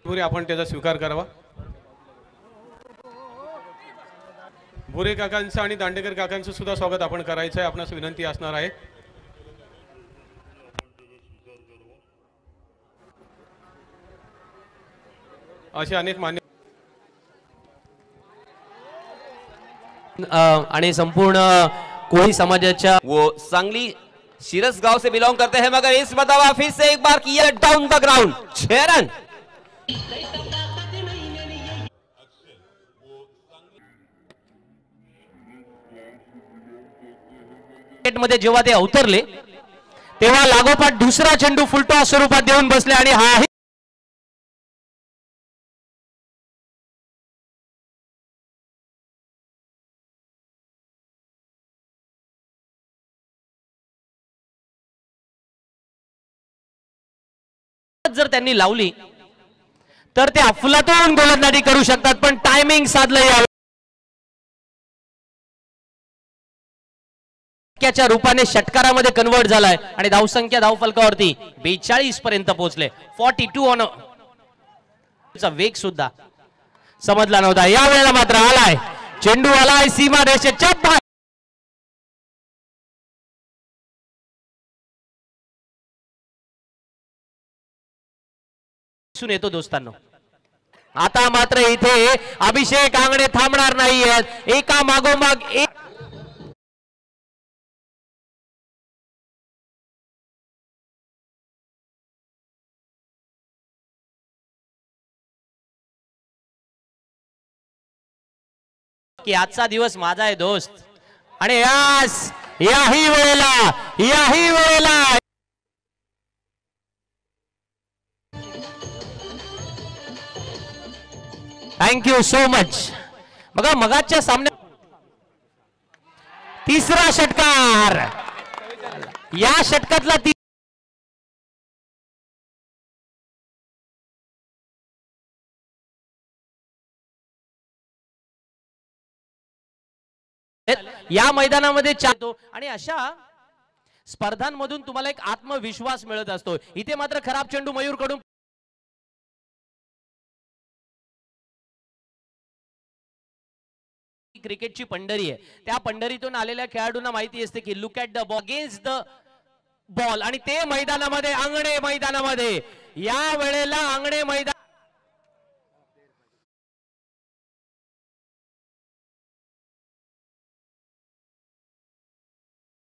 पुरे आपण त्याचा स्वीकार करावा। भोरे काकांचं आणि दांडेकर काकांचं सुद्धा स्वागत आपण करायचं आहे, आपणास विनंती असणार आहे। असे अनेक मान्य आणि संपूर्ण कोळी समाजाच्या वो सांगली शिरस गांव से बिलोंग करते हैं, मगर इस मरतबा फिर से एक बार किया डाउन द ग्राउंड 6 रन। मध्ये जेव्हा ते अवतरले तेव्हा लागोपाठ दुसरा चेंडू फुलटॉस स्वरूपात देऊन बसले आणि हा जर त्यांनी लावली तर ते अफलातून गोलंदाजी करू शकतात, पण टायमिंग साधलं या च्या रूपाने षटकारामध्ये कन्वर्ट झालाय आणि धावसंख्या धावफलकावरती 42 पर्यंत पोहोचले। 42 ऑन चा वेग सुद्धा समजला नव्हता। या वेळेला मात्र आलाय चेंडू, आलाय सीमा रेषेच्या बाहेर, दिसून येतो दोस्तांनो। आता मात्र इथे अभिषेक आंगणे थांबणार नाहीयेत, एका मागोमाग एक की आजचा दिवस माझा आहे दोस्त। आणि याही वेळेला थँक्यू सो मच। बघा मगाच्या सामन्यात तिसरा षटकार, या षटकातला या मैदानामध्ये चालतो आणि अशा स्पर्धांमधून तुम्हाला एक आत्मविश्वास मिळत असतो। इथे मात्र खराब चेंडू मयूर कडून क्रिकेटची पंढरी आहे, त्या पंढरीतून आलेल्या खेळाडूंना माहिती असते की look at the ball against the ball, आणि ते मैदानामध्ये आंगणे मैदानामध्ये या वेळेला आंगणे मैदान